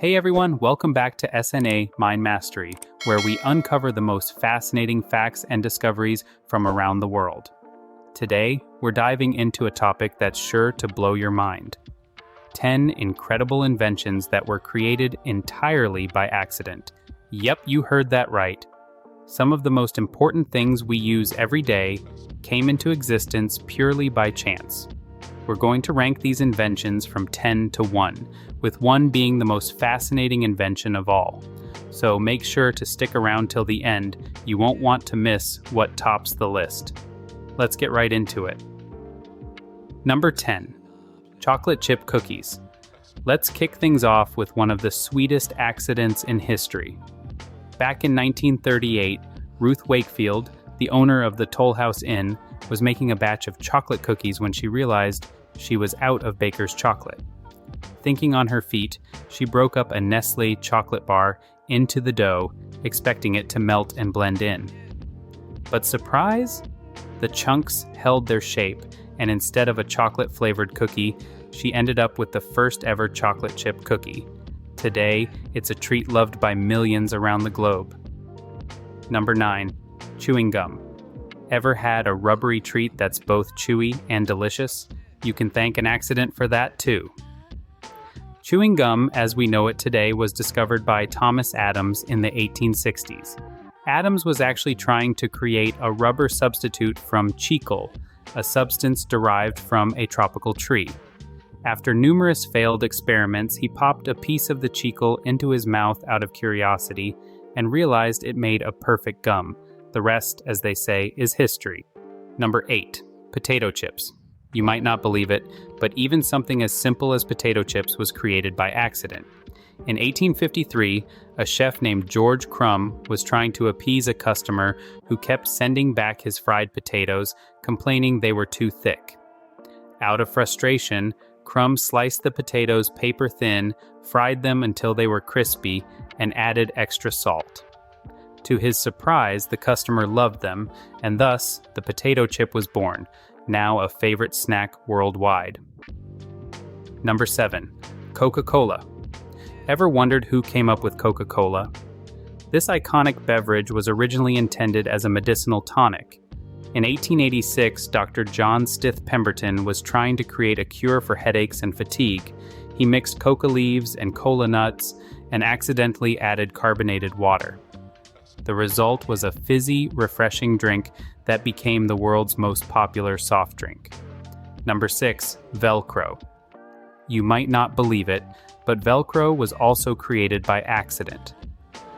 Hey everyone, welcome back to SNA Mind Mastery, where we uncover the most fascinating facts and discoveries from around the world. Today, we're diving into a topic that's sure to blow your mind. 10 incredible inventions that were created entirely by accident. Yep, you heard that right. Some of the most important things we use every day came into existence purely by chance. We're going to rank these inventions from 10 to 1, with 1 being the most fascinating invention of all. So make sure to stick around till the end. You won't want to miss what tops the list. Let's get right into it. Number 10. Chocolate chip cookies. Let's kick things off with one of the sweetest accidents in history. Back in 1938, Ruth Wakefield, the owner of the Toll House Inn, was making a batch of chocolate cookies when she realized she was out of baker's chocolate. Thinking on her feet, she broke up a Nestlé chocolate bar into the dough, expecting it to melt and blend in. But surprise! The chunks held their shape, and instead of a chocolate-flavored cookie, she ended up with the first ever chocolate chip cookie. Today, it's a treat loved by millions around the globe. Number 9. Chewing gum. Ever had a rubbery treat that's both chewy and delicious? You can thank an accident for that too. Chewing gum, as we know it today, was discovered by Thomas Adams in the 1860s. Adams was actually trying to create a rubber substitute from chicle, a substance derived from a tropical tree. After numerous failed experiments, he popped a piece of the chicle into his mouth out of curiosity and realized it made a perfect gum. The rest, as they say, is history. Number 8. Potato chips. You might not believe it, but even something as simple as potato chips was created by accident. In 1853, a chef named George Crumb was trying to appease a customer who kept sending back his fried potatoes, complaining they were too thick. Out of frustration, Crumb sliced the potatoes paper thin, fried them until they were crispy, and added extra salt. To his surprise, the customer loved them, and thus the potato chip was born, now a favorite snack worldwide. Number 7. Coca-Cola. Ever wondered who came up with Coca-Cola? This iconic beverage was originally intended as a medicinal tonic. In 1886, Dr. John Stith Pemberton was trying to create a cure for headaches and fatigue. He mixed coca leaves and cola nuts and accidentally added carbonated water. The result was a fizzy, refreshing drink that became the world's most popular soft drink. Number 6. Velcro. You might not believe it, but Velcro was also created by accident.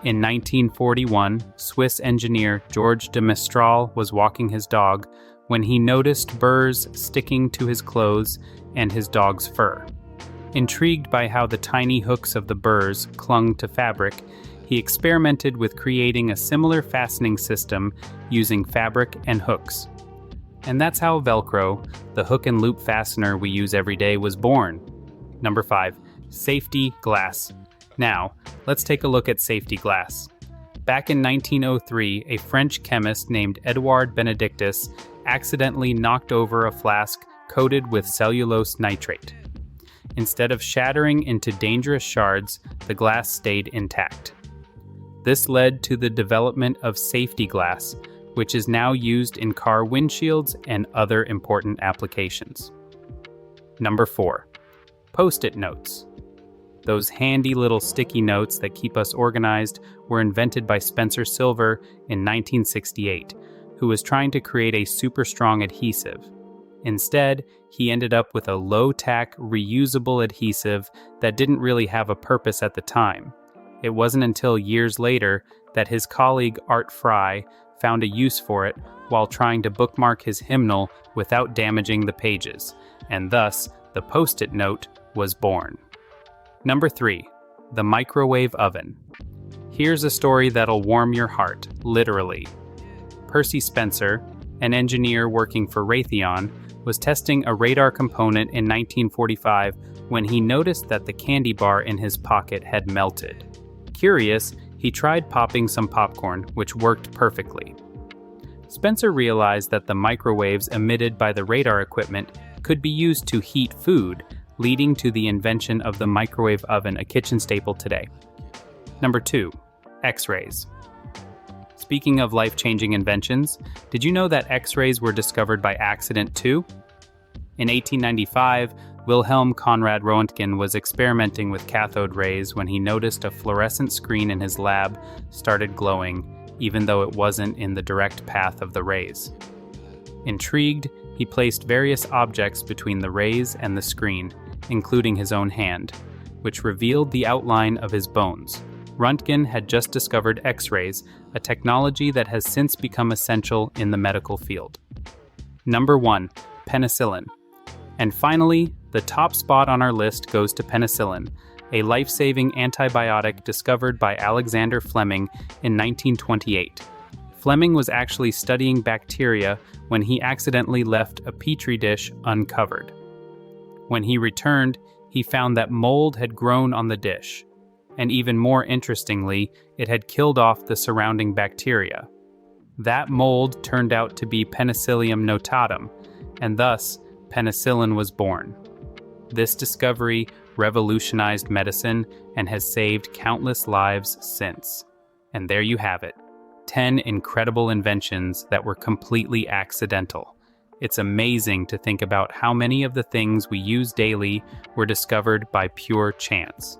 In 1941, Swiss engineer George de Mestral was walking his dog when he noticed burrs sticking to his clothes and his dog's fur. Intrigued by how the tiny hooks of the burrs clung to fabric, he experimented with creating a similar fastening system using fabric and hooks. And that's how Velcro, the hook and loop fastener we use every day, was born. Number 5. Safety glass. Now, let's take a look at safety glass. Back in 1903, a French chemist named Edouard Benedictus accidentally knocked over a flask coated with cellulose nitrate. Instead of shattering into dangerous shards, the glass stayed intact. This led to the development of safety glass, which is now used in car windshields and other important applications. Number 4. Post-it notes. Those handy little sticky notes that keep us organized were invented by Spencer Silver in 1968, who was trying to create a super strong adhesive. Instead, he ended up with a low-tack, reusable adhesive that didn't really have a purpose at the time. It wasn't until years later that his colleague Art Fry found a use for it while trying to bookmark his hymnal without damaging the pages, and thus the Post-it note was born. Number 3. The microwave oven. Here's a story that'll warm your heart, literally. Percy Spencer, an engineer working for Raytheon, was testing a radar component in 1945 when he noticed that the candy bar in his pocket had melted. Curious, he tried popping some popcorn, which worked perfectly. Spencer realized that the microwaves emitted by the radar equipment could be used to heat food, leading to the invention of the microwave oven, a kitchen staple today. Number 2. X-rays. Speaking of life-changing inventions, did you know that X-rays were discovered by accident too? In 1895, Wilhelm Conrad Röntgen was experimenting with cathode rays when he noticed a fluorescent screen in his lab started glowing, even though it wasn't in the direct path of the rays. Intrigued, he placed various objects between the rays and the screen, including his own hand, which revealed the outline of his bones. Röntgen had just discovered X-rays, a technology that has since become essential in the medical field. Number 1. Penicillin. And finally, the top spot on our list goes to penicillin, a life-saving antibiotic discovered by Alexander Fleming in 1928. Fleming was actually studying bacteria when he accidentally left a petri dish uncovered. When he returned, he found that mold had grown on the dish, and even more interestingly, it had killed off the surrounding bacteria. That mold turned out to be Penicillium notatum, and thus penicillin was born. This discovery revolutionized medicine and has saved countless lives since. And there you have it, 10 incredible inventions that were completely accidental. It's amazing to think about how many of the things we use daily were discovered by pure chance.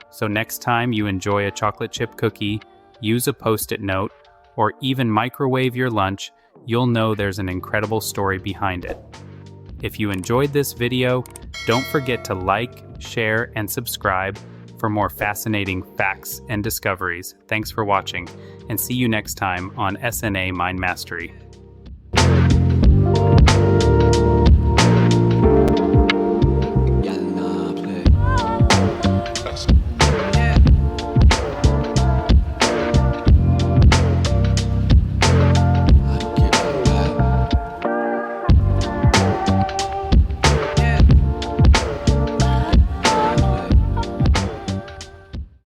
So next time you enjoy a chocolate chip cookie, use a Post-it note, or even microwave your lunch, you'll know there's an incredible story behind it. If you enjoyed this video, don't forget to like, share, and subscribe for more fascinating facts and discoveries. Thanks for watching, and see you next time on SNA Mind Mastery.